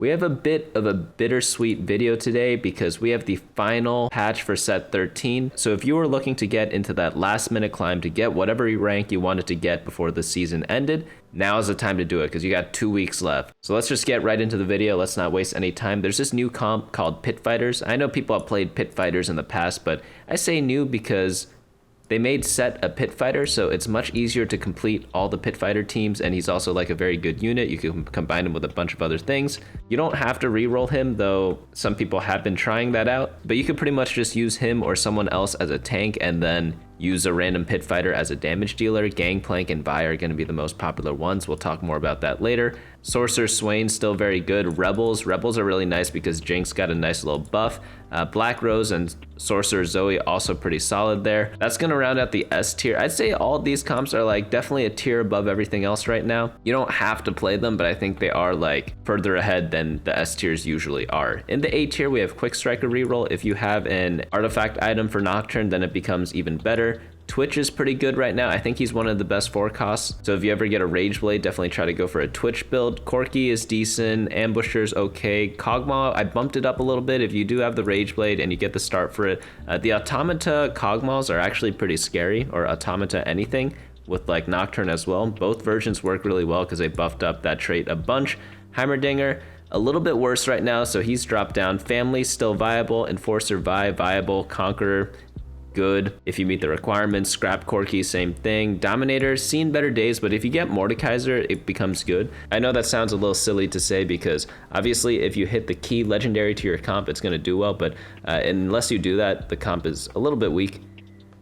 We have a bit of a bittersweet video today because we have the final patch for set 13. So if you were looking to get into that last minute climb to get whatever rank you wanted to get before the season ended, now is the time to do it because you got 2 weeks left. So let's just get right into the video. Let's not waste any time. There's this new comp called Pit Fighters. I know people have played Pit Fighters in the past, but I say new because they made Set a Pit Fighter, so it's much easier to complete all the Pit Fighter teams, and he's also like a very good unit. You can combine him with a bunch of other things. You don't have to reroll him, though some people have been trying that out, but you could pretty much just use him or someone else as a tank and then use a random Pit Fighter as a damage dealer. Gangplank and Vi are going to be the most popular ones. We'll talk more about that later. Sorcerer Swain still very good. Rebels are really nice because Jinx got a nice little buff. Blackrose and Sorcerer Zoe also pretty solid there. That's going to round out the S tier. I'd say all of these comps are like definitely a tier above everything else right now. You don't have to play them, but I think they are like further ahead than the S tiers usually are. In the A tier, we have Quickstriker Reroll. If you have an artifact item for Nocturne, then it becomes even better. Twitch is pretty good right now. I think he's one of the best forecasts. So if you ever get a Rage Blade, definitely try to go for a Twitch build. Corki is decent. Ambusher's okay. Kogmaw, I bumped it up a little bit if you do have the Rage Blade and you get the start for it. The Automata Kogmaws are actually pretty scary, or Automata anything with like Nocturne as well. Both versions work really well because they buffed up that trait a bunch. Heimerdinger, a little bit worse right now, so he's dropped down. Family still viable. Enforcer viable. Conqueror, good if you meet the requirements. Scrap Corki, same thing. Dominator, seen better days, but if you get Mordekaiser, it becomes good. I know that sounds a little silly to say because obviously if you hit the key legendary to your comp, it's going to do well, but unless you do that, the comp is a little bit weak.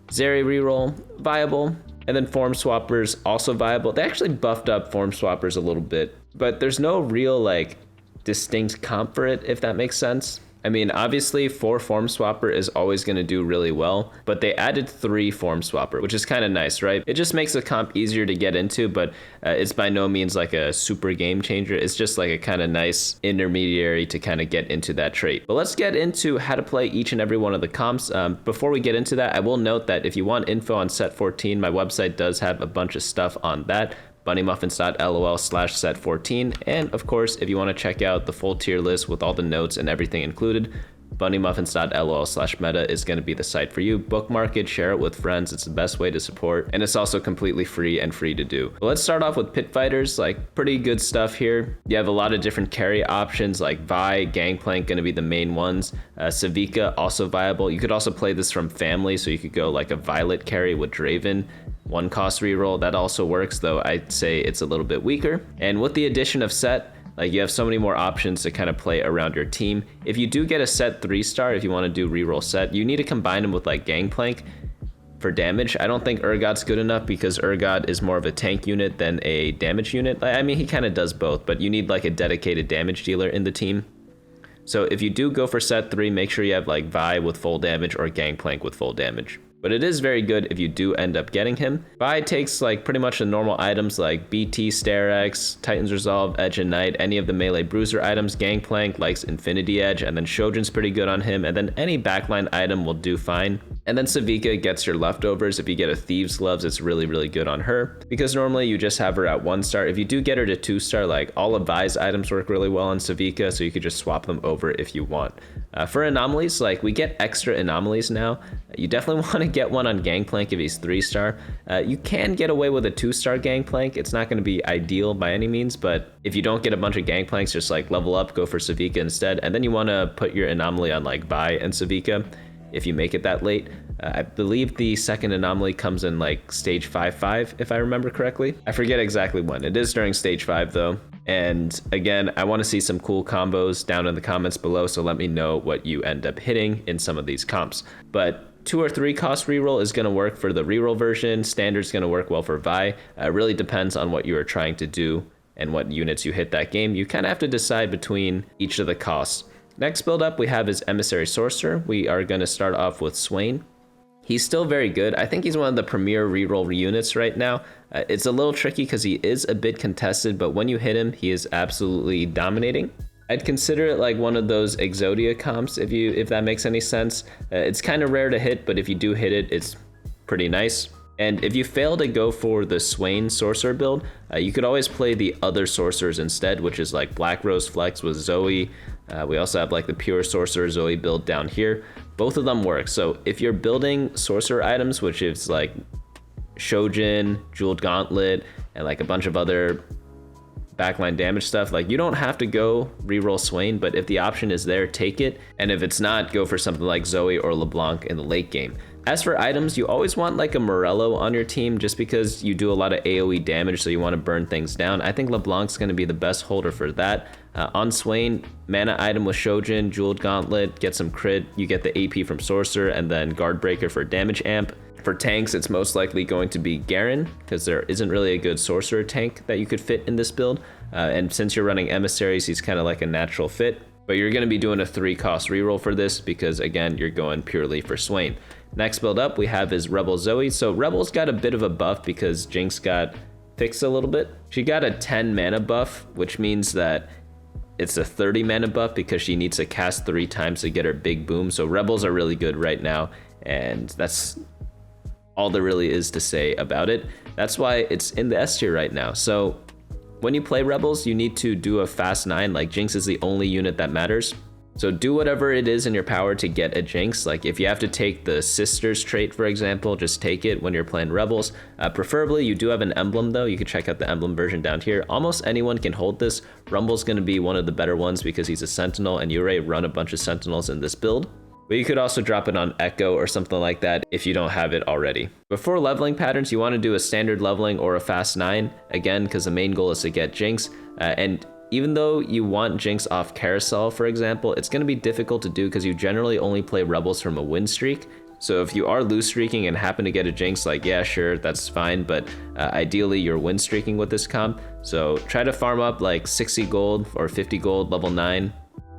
Zeri reroll, viable. And then Form Swappers, also viable. They actually buffed up Form Swappers a little bit, but there's no real like distinct comp for it, if that makes sense. I mean, obviously 4 Form Swapper is always going to do really well, but they added 3 Form Swapper, which is kind of nice, right? It just makes the comp easier to get into, but it's by no means like a super game changer. It's just like a kind of nice intermediary to kind of get into that trait. But let's get into how to play each and every one of the comps. Before we get into that, I will note that if you want info on set 14, my website does have a bunch of stuff on that. bunnymuffins.lol/set14, and of course if you want to check out the full tier list with all the notes and everything included, bunnymuffins.lol/meta is going to be the site for you. Bookmark it, share it with friends. It's the best way to support, and it's also completely free and free to do. But let's start off with Pit Fighters. Like, pretty good stuff here. You have a lot of different carry options like Vi, Gangplank going to be the main ones. Savika also viable. You could also play this from family, so you could go like a Violet carry with Draven. 1 cost reroll, that also works, though I'd say it's a little bit weaker. And with the addition of Set, like, you have so many more options to kind of play around your team. If you do get a Set 3-star, if you want to do reroll Set, you need to combine them with like Gangplank for damage. I don't think Urgot's good enough because Urgot is more of a tank unit than a damage unit. I mean, he kind of does both, but you need like a dedicated damage dealer in the team. So if you do go for Set 3, make sure you have like Vi with full damage or Gangplank with full damage. But it is very good if you do end up getting him. Vi takes like pretty much the normal items like BT, Starex, Titan's Resolve, Edge and Knight, any of the melee bruiser items. Gangplank likes Infinity Edge, and then Shogun's pretty good on him, and then any backline item will do fine. And then Savika gets your leftovers. If you get a Thieves Gloves, it's really, really good on her because normally you just have her at 1-star. If you do get her to 2-star, like all of Vi's items work really well on Savika, so you could just swap them over if you want. For anomalies, like we get extra anomalies now. You definitely want to get one on Gangplank if he's 3-star. You can get away with a 2-star Gangplank. It's not going to be ideal by any means, but if you don't get a bunch of Gangplanks, just like level up, go for Savika instead. And then you want to put your anomaly on like Vi and Savika if you make it that late. I believe the second anomaly comes in like stage 5-5, if I remember correctly. I forget exactly when. It is during stage 5 though. And again, I want to see some cool combos down in the comments below, so let me know what you end up hitting in some of these comps. But 2 or 3 cost reroll is going to work for the reroll version. Standard's going to work well for Vi. It really depends on what you are trying to do and what units you hit that game. You kind of have to decide between each of the costs. Next build up we have is Emissary Sorcerer. We are going to start off with Swain. He's still very good. I think he's one of the premier reroll units right now. It's a little tricky because he is a bit contested, but when you hit him, he is absolutely dominating. I'd consider it like one of those Exodia comps, if that makes any sense. It's kind of rare to hit, but if you do hit it, it's pretty nice. And if you fail to go for the Swain Sorcerer build, you could always play the other Sorcerers instead, which is like Blackrose Flex with Zoe. We also have like the Pure Sorcerer Zoe build down here. Both of them work. So if you're building Sorcerer items, which is like Shojin, Jeweled Gauntlet, and like a bunch of other backline damage stuff, like you don't have to go reroll Swain, but if the option is there, take it. And if it's not, go for something like Zoe or LeBlanc in the late game. As for items, you always want like a Morello on your team just because you do a lot of AoE damage, so you want to burn things down. I think LeBlanc's going to be the best holder for that. On Swain, mana item with Shojin, Jeweled Gauntlet, get some crit, you get the AP from Sorcerer, and then Guard Breaker for damage amp. For tanks, it's most likely going to be Garen, because there isn't really a good Sorcerer tank that you could fit in this build. And since you're running Emissaries, he's kind of like a natural fit. But you're going to be doing a 3-cost reroll for this because, again, you're going purely for Swain. Next build up we have is Rebel Zoe. So Rebel's got a bit of a buff because Jinx got fixed a little bit. She got a 10 mana buff, which means that it's a 30 mana buff because she needs to cast 3 times to get her big boom. So Rebels are really good right now, and that's all there really is to say about it. That's why it's in the S tier right now. So when you play Rebels, you need to do a fast 9. Like Jinx is the only unit that matters. So do whatever it is in your power to get a Jinx. Like if you have to take the Sisters trait, for example, just take it when you're playing Rebels. Preferably, you do have an emblem though. You can check out the emblem version down here. Almost anyone can hold this. Rumble's gonna be one of the better ones because he's a Sentinel, and you already run a bunch of Sentinels in this build. But you could also drop it on Echo or something like that if you don't have it already. Before leveling patterns, you want to do a standard leveling or a fast 9, again, because the main goal is to get Jinx. And even though you want Jinx off Carousel, for example, it's going to be difficult to do because you generally only play Rebels from a win streak. So if you are lose streaking and happen to get a Jinx, like, yeah, sure, that's fine. But ideally, you're win streaking with this comp. So try to farm up like 60 gold or 50 gold level 9.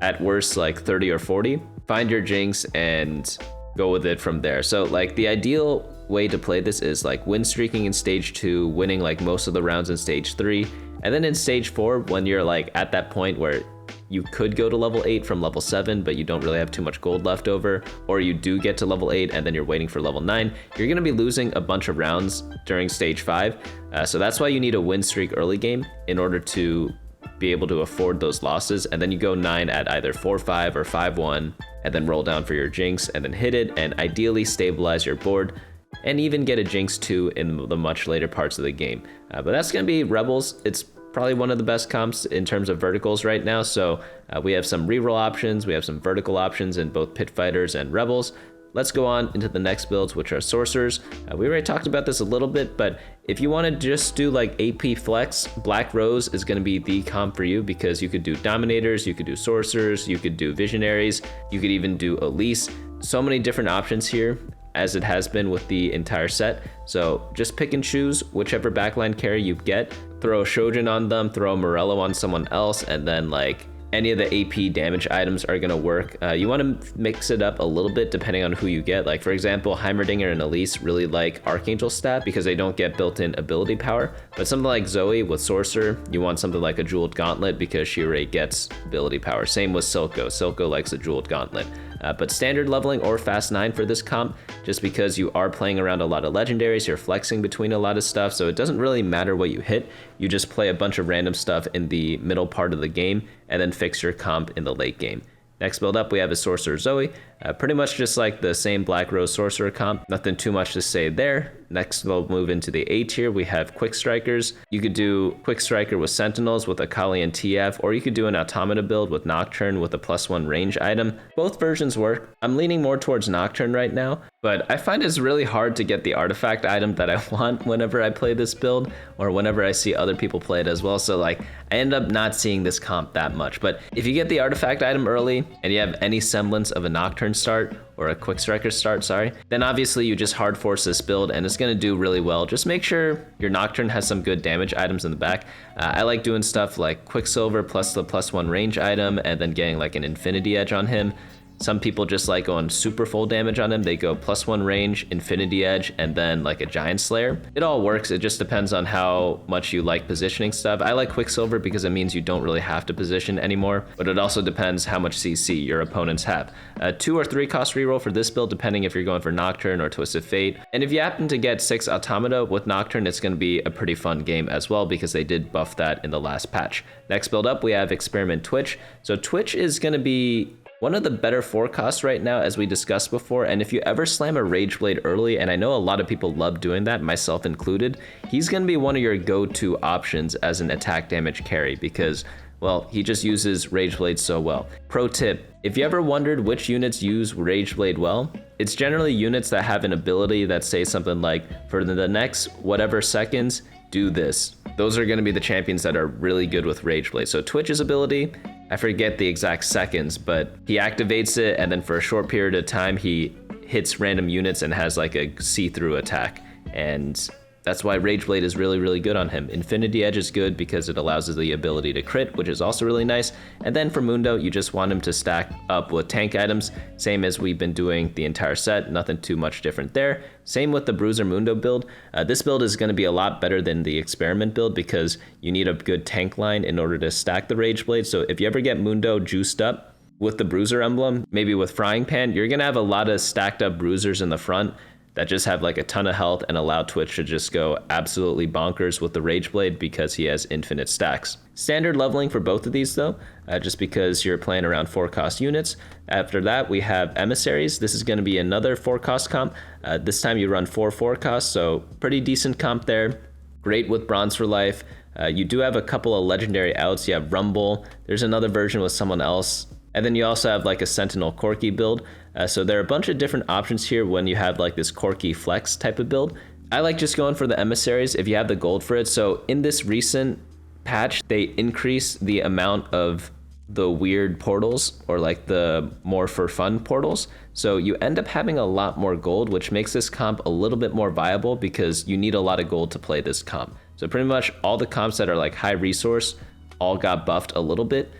At worst, like 30 or 40. Find your Jinx and go with it from there. So like the ideal way to play this is like win streaking in stage 2, winning like most of the rounds in stage 3. And then in stage 4, when you're like at that point where you could go to level 8 from level 7, but you don't really have too much gold left over, or you do get to level 8 and then you're waiting for level 9, you're gonna be losing a bunch of rounds during stage 5. So that's why you need a win streak early game in order to be able to afford those losses. And then you go 9 at either 4-5 or 5-1, and then roll down for your Jinx and then hit it, and ideally stabilize your board and even get a Jinx 2 in the much later parts of the game. But that's going to be Rebels. It's probably one of the best comps in terms of verticals right now. So we have some reroll options, we have some vertical options in both Pit Fighters and Rebels. Let's go on into the next builds, which are Sorcerers. We already talked about this a little bit, but if you want to just do like AP flex, Blackrose is going to be the comp for you because you could do Dominators, you could do Sorcerers, you could do Visionaries, you could even do Elise. So many different options here, as it has been with the entire set. So just pick and choose whichever backline carry you get, throw a Shojin on them, throw a Morello on someone else, and then like any of the AP damage items are going to work. You want to mix it up a little bit depending on who you get. Like for example, Heimerdinger and Elise really like Archangel stat because they don't get built-in ability power. But something like Zoe with Sorcerer, you want something like a Jeweled Gauntlet because she already gets ability power. Same with Silco. Silco likes a Jeweled Gauntlet. But standard leveling or fast 9 for this comp, just because you are playing around a lot of legendaries, you're flexing between a lot of stuff, so it doesn't really matter what you hit. You just play a bunch of random stuff in the middle part of the game and then fix your comp in the late game. Next build up, we have a Sorcerer Zoe. Pretty much just like the same Blackrose Sorcerer comp. Nothing too much to say there. Next, we'll move into the A tier. We have Quickstrikers. You could do Quickstriker with Sentinels with Akali and TF, or you could do an Automata build with Nocturne with a +1 range item. Both versions work. I'm leaning more towards Nocturne right now, but I find it's really hard to get the artifact item that I want whenever I play this build, or whenever I see other people play it as well. So like, I end up not seeing this comp that much. But if you get the artifact item early, and you have any semblance of a Nocturne start, or a Quickstriker start, then obviously you just hard force this build and it's gonna do really well. Just make sure your Nocturne has some good damage items in the back. I like doing stuff like Quicksilver plus the +1 range item and then getting like an Infinity Edge on him. Some people just like going super full damage on him. They go +1 range, Infinity Edge, and then like a Giant Slayer. It all works. It just depends on how much you like positioning stuff. I like Quicksilver because it means you don't really have to position anymore, but it also depends how much CC your opponents have. 2 or 3 cost reroll for this build, depending if you're going for Nocturne or Twisted Fate. And if you happen to get 6 Automata with Nocturne, it's going to be a pretty fun game as well because they did buff that in the last patch. Next build up, we have Experiment Twitch. So Twitch is going to be one of the better forecasts right now, as we discussed before, and if you ever slam a Rage Blade early, and I know a lot of people love doing that, myself included, he's going to be one of your go-to options as an attack damage carry because, well, he just uses Rage Blade so well. Pro tip, if you ever wondered which units use Rage Blade well, it's generally units that have an ability that say something like, for the next whatever seconds, do this. Those are going to be the champions that are really good with Rage Blade. So Twitch's ability, I forget the exact seconds, but he activates it and then for a short period of time he hits random units and has like a see-through attack, and that's why Rage Blade is really, really good on him. Infinity Edge is good because it allows the ability to crit, which is also really nice. And then for Mundo, you just want him to stack up with tank items, same as we've been doing the entire set, nothing too much different there. Same with the Bruiser Mundo build. This build is going to be a lot better than the Experiment build because you need a good tank line in order to stack the Rage Blade. So if you ever get Mundo juiced up with the Bruiser emblem, maybe with Frying Pan, you're going to have a lot of stacked up Bruisers in the front that just have like a ton of health and allow Twitch to just go absolutely bonkers with the Rage Blade because he has infinite stacks. Standard leveling for both of these though, just because you're playing around 4 cost units. After that, we have Emissaries. This is going to be another 4 cost comp. This time you run 4 costs, so pretty decent comp there. Great with Bronze for Life. You do have a couple of legendary outs. You have Rumble. There's another version with someone else. And then you also have like a Sentinel Corki build. So there are a bunch of different options here when you have like this Corki flex type of build. I like just going for the Emissaries if you have the gold for it. So in this recent patch, they increased the amount of the weird portals, or like the more for fun portals. So you end up having a lot more gold, which makes this comp a little bit more viable because you need a lot of gold to play this comp. So pretty much all the comps that are like high resource all got buffed a little bit,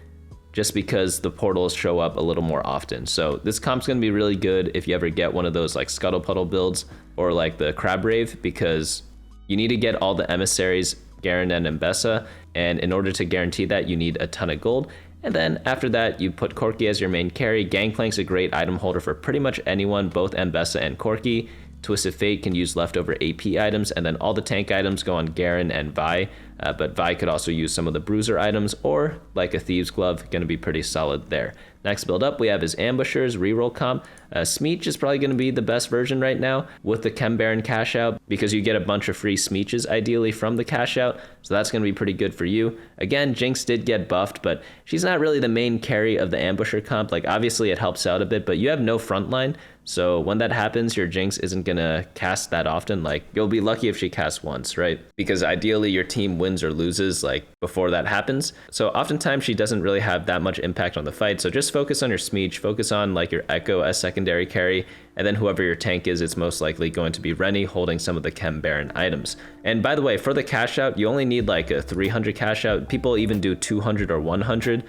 just because the portals show up a little more often. So this comp's gonna be really good if you ever get one of those like Scuttle Puddle builds or like the Crab Rave, because you need to get all the Emissaries, Garen and Ambessa, and in order to guarantee that, you need a ton of gold. And then after that, you put Corki as your main carry. Gangplank's a great item holder for pretty much anyone, both Ambessa and Corki. Twisted Fate can use leftover AP items, and then all the tank items go on Garen and Vi, but Vi could also use some of the Bruiser items, or like a Thieves Glove, gonna be pretty solid there. Next build up, we have his Ambushers reroll comp. Smeech is probably gonna be the best version right now with the Chem Baron cash out, because you get a bunch of free Smeeches ideally from the cash out, so that's gonna be pretty good for you. Again, Jinx did get buffed, but she's not really the main carry of the Ambusher comp. Like obviously it helps out a bit, but you have no frontline. So when that happens, your Jinx isn't gonna cast that often. Like you'll be lucky if she casts once, right? Because ideally your team wins or loses like before that happens. So oftentimes she doesn't really have that much impact on the fight. So just focus on your Smeech, focus on like your Echo as secondary carry, and then whoever your tank is, it's most likely going to be Rennie holding some of the Chem Baron items. And by the way, for the cash out, you only need like a 300 cash out. People even do 200 or 100.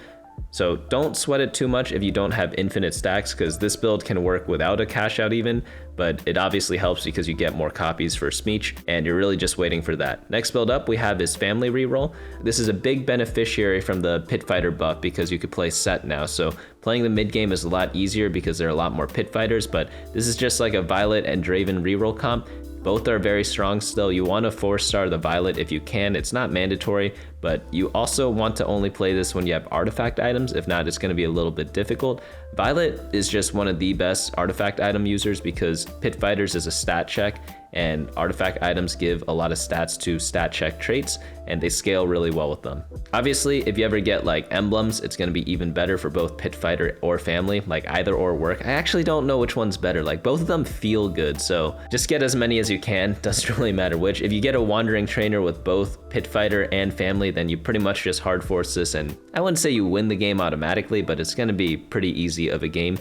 So don't sweat it too much if you don't have infinite stacks, because this build can work without a cash out even, but it obviously helps because you get more copies for Smeech, and you're really just waiting for that. Next build up, we have his Family Reroll. This is a big beneficiary from the Pit Fighter buff because you could play Set now, so playing the mid game is a lot easier because there are a lot more Pit Fighters, but this is just like a Violet and Draven reroll comp. Both are very strong still. You want to 4-star the Violet if you can. It's not mandatory, but you also want to only play this when you have artifact items. If not, it's going to be a little bit difficult. Violet is just one of the best artifact item users because Pit Fighters is a stat check, and artifact items give a lot of stats to stat check traits, and they scale really well with them. Obviously, if you ever get like emblems, it's going to be even better for both Pit Fighter or Family. Like either or work. I actually don't know which one's better. Like both of them feel good, so just get as many as you can. Doesn't really matter which. If you get a Wandering Trainer with both Pit Fighter and Family, then you pretty much just hard force this, and I wouldn't say you win the game automatically, but it's going to be pretty easy of a game.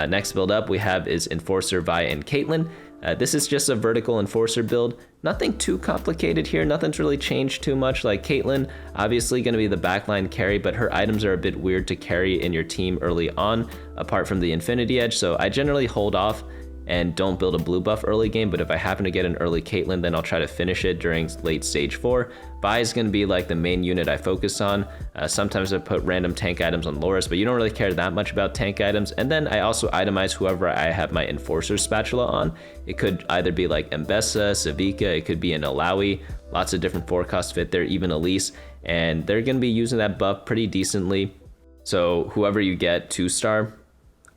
Next build up we have is Enforcer, Vi, and Caitlyn. This is just a vertical enforcer build. Nothing too complicated here. Nothing's really changed too much. Like Caitlyn, obviously going to be the backline carry, but her items are a bit weird to carry in your team early on, apart from the Infinity Edge. So I generally hold off and don't build a blue buff early game, but if I happen to get an early Caitlyn, then I'll try to finish it during late stage 4. Vi is gonna be like the main unit I focus on. Sometimes I put random tank items on Loris, but you don't really care that much about tank items. And then I also itemize whoever I have my Enforcer spatula on. It could either be like Ambessa, Savika, it could be an Alawi, lots of different forecasts fit there, even Elise, and they're gonna be using that buff pretty decently. So whoever you get 2-star,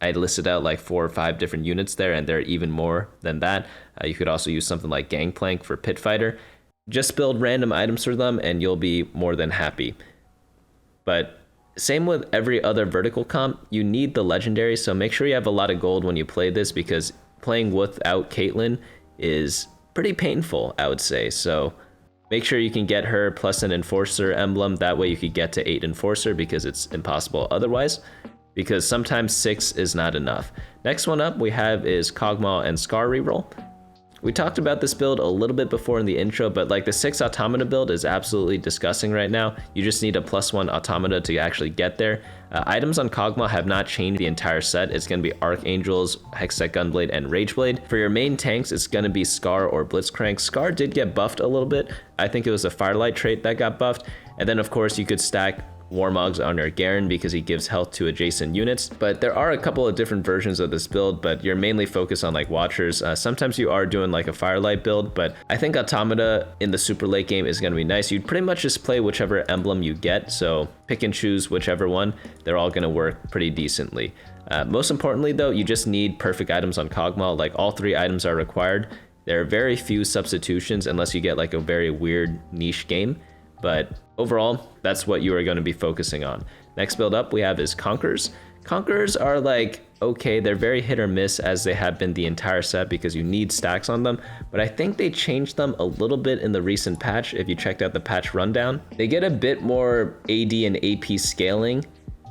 I listed out like 4 or 5 different units there, and there are even more than that. You could also use something like Gangplank for Pit Fighter. Just build random items for them and you'll be more than happy. But same with every other vertical comp, you need the legendary, so make sure you have a lot of gold when you play this, because playing without Caitlyn is pretty painful, I would say. So make sure you can get her plus an Enforcer emblem, that way you could get to 8 Enforcer, because it's impossible otherwise, because sometimes 6 is not enough. Next one up we have is Kogmaw and Scar reroll. We talked about this build a little bit before in the intro, but like the 6 Automata build is absolutely disgusting right now. You just need a +1 Automata to actually get there. Items on Kogmaw have not changed the entire set. It's going to be Archangels, Hextech Gunblade, and Rageblade. For your main tanks, it's going to be Scar or Blitzcrank. Scar did get buffed a little bit. I think it was a Firelight trait that got buffed. And then of course you could stack Warmogs on your Garen because he gives health to adjacent units. But there are a couple of different versions of this build, but you're mainly focused on like Watchers. Sometimes you are doing like a Firelight build, but I think Automata in the super late game is going to be nice. You'd pretty much just play whichever emblem you get, so pick and choose whichever one. They're all going to work pretty decently. Most importantly though, you just need perfect items on Kogmaw. Like all 3 items are required. There are very few substitutions unless you get like a very weird niche game. But overall, that's what you are going to be focusing on. Next build up we have is Conquerors. Conquerors are like, okay, they're very hit or miss as they have been the entire set because you need stacks on them. But I think they changed them a little bit in the recent patch. If you checked out the patch rundown, they get a bit more AD and AP scaling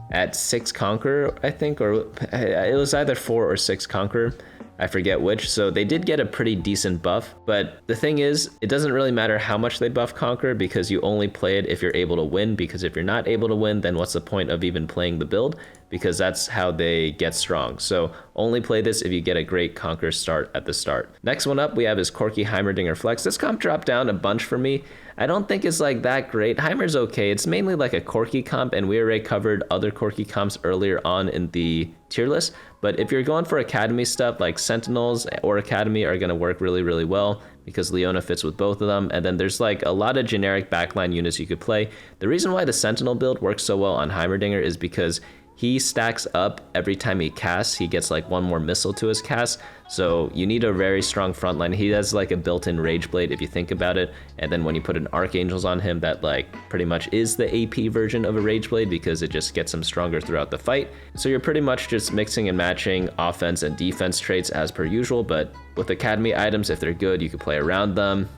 at 6 Conqueror, I think, or it was either 4 or 6 Conqueror. I forget which, so they did get a pretty decent buff, but the thing is, it doesn't really matter how much they buff Conqueror because you only play it if you're able to win, because if you're not able to win, then what's the point of even playing the build? Because that's how they get strong. So only play this if you get a great Conqueror start at the start. Next one up we have is Corki Heimerdinger Flex. This comp dropped down a bunch for me. I don't think it's like that great. Heimer's okay. It's mainly like a Corki comp, and we already covered other Corki comps earlier on in the tier list. But if you're going for Academy stuff, like Sentinels or Academy are going to work really, really well because Leona fits with both of them. And then there's like a lot of generic backline units you could play. The reason why the Sentinel build works so well on Heimerdinger is because he stacks up every time he casts. He gets like 1 more missile to his cast. So you need a very strong frontline. He has like a built-in Rageblade if you think about it. And then when you put an Archangels on him, that like pretty much is the AP version of a Rageblade because it just gets him stronger throughout the fight. So you're pretty much just mixing and matching offense and defense traits as per usual. But with Academy items, if they're good, you can play around them.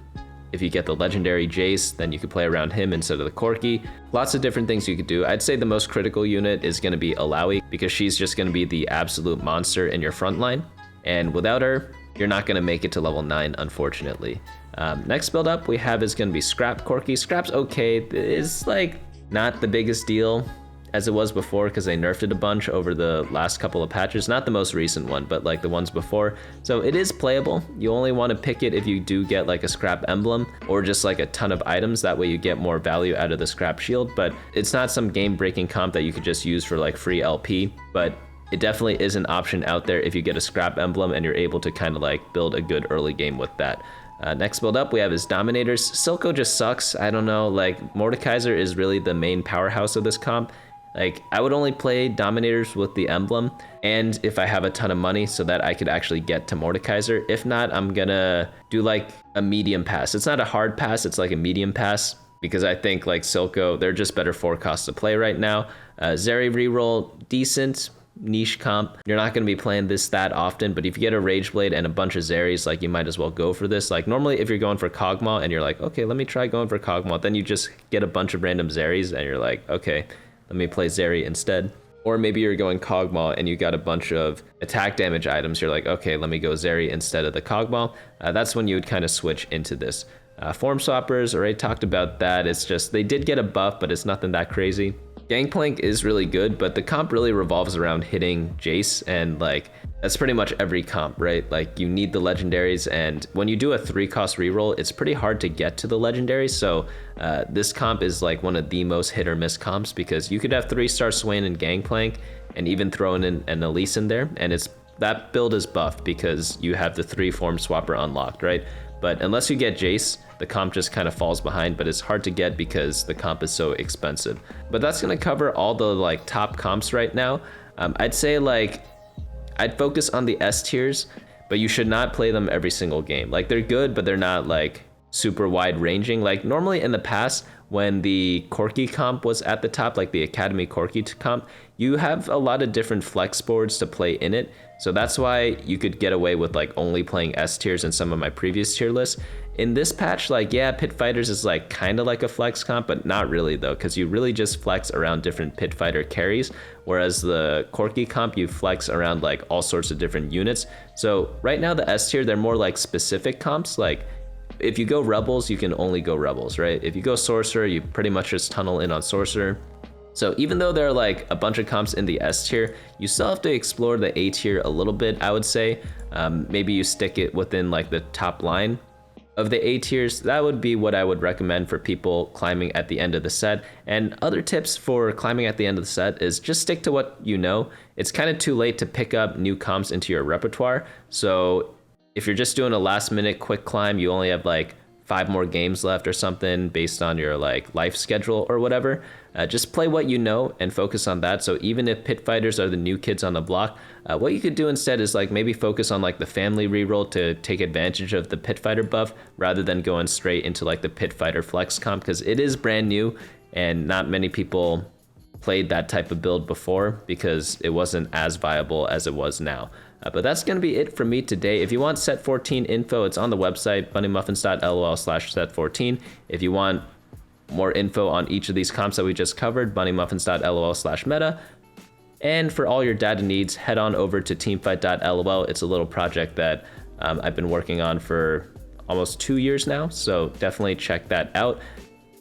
If you get the legendary Jace, then you could play around him instead of the Corki. Lots of different things you could do. I'd say the most critical unit is going to be Alawi because she's just going to be the absolute monster in your front line. And without her, you're not going to make it to level 9, unfortunately. Next build up we have is going to be Scrap Corki. Scrap's okay. It's like not the biggest deal as it was before because they nerfed it a bunch over the last couple of patches. Not the most recent one, but like the ones before. So it is playable. You only want to pick it if you do get like a scrap emblem or just like a ton of items. That way you get more value out of the scrap shield, but it's not some game breaking comp that you could just use for like free LP, but it definitely is an option out there if you get a scrap emblem and you're able to kind of like build a good early game with that. Next build up we have is Dominators. Silco just sucks. I don't know, like Mordekaiser is really the main powerhouse of this comp. Like, I would only play Dominators with the emblem, and if I have a ton of money so that I could actually get to Mordekaiser. If not, I'm gonna do like a medium pass. It's not a hard pass, it's like a medium pass, because I think like Silco, they're just better forecasts to play right now. Zeri reroll, decent, niche comp. You're not going to be playing this that often, but if you get a Rageblade and a bunch of Zeris, like you might as well go for this. Like normally if you're going for Kogmaw and you're like, okay, let me try going for Kogmaw, then you just get a bunch of random Zeris and you're like, okay, let me play Zeri instead. Or maybe you're going Kogmaw and you got a bunch of attack damage items. You're like, okay, let me go Zeri instead of the Kogmaw. That's when you would kind of switch into this. Form swappers, already talked about that. It's just, they did get a buff, but it's nothing that crazy. Gangplank is really good, but the comp really revolves around hitting Jace, and like, that's pretty much every comp, right? Like, you need the legendaries, and when you do a 3-cost reroll, it's pretty hard to get to the legendaries. So this comp is like one of the most hit or miss comps, because you could have 3-star Swain and Gangplank and even throw in an Elise in there, and it's that build is buffed because you have the 3 form swapper unlocked, right? But unless you get Jace, the comp just kind of falls behind, but it's hard to get because the comp is so expensive. But that's gonna cover all the like top comps right now. I'd say like, I'd focus on the S tiers, but you should not play them every single game. Like, they're good, but they're not like super wide ranging. Like, normally in the past, when the Corki comp was at the top, like the Academy Corki comp, you have a lot of different flex boards to play in it. So that's why you could get away with like only playing S tiers in some of my previous tier lists. In this patch, like, yeah, Pit Fighters is like kind of like a flex comp, but not really though, because you really just flex around different Pit Fighter carries, whereas the Corki comp, you flex around like all sorts of different units. So right now the S tier, they're more like specific comps. Like, if you go Rebels, you can only go Rebels, right? If you go Sorcerer, you pretty much just tunnel in on Sorcerer. So even though there are like a bunch of comps in the S tier, you still have to explore the A tier a little bit, I would say. Maybe you stick it within like the top line of the A tiers. That would be what I would recommend for people climbing at the end of the set. And other tips for climbing at the end of the set is just stick to what you know. It's kind of too late to pick up new comps into your repertoire. So if you're just doing a last minute quick climb, you only have like 5 more games left or something based on your like life schedule or whatever, just play what you know and focus on that. So even if Pit Fighters are the new kids on the block, what you could do instead is like maybe focus on like the family reroll to take advantage of the Pit Fighter buff rather than going straight into like the Pit Fighter flex comp, because it is brand new and not many people played that type of build before because it wasn't as viable as it was now. But that's going to be it from me today. If you want set 14 info, it's on the website, bunnymuffins.lol/set14. If you want more info on each of these comps that we just covered, bunnymuffins.lol/meta. And for all your data needs, head on over to teamfight.lol. It's a little project that I've been working on for almost 2 years now, so definitely check that out.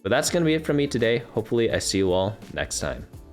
But that's going to be it from me today. Hopefully I see you all next time.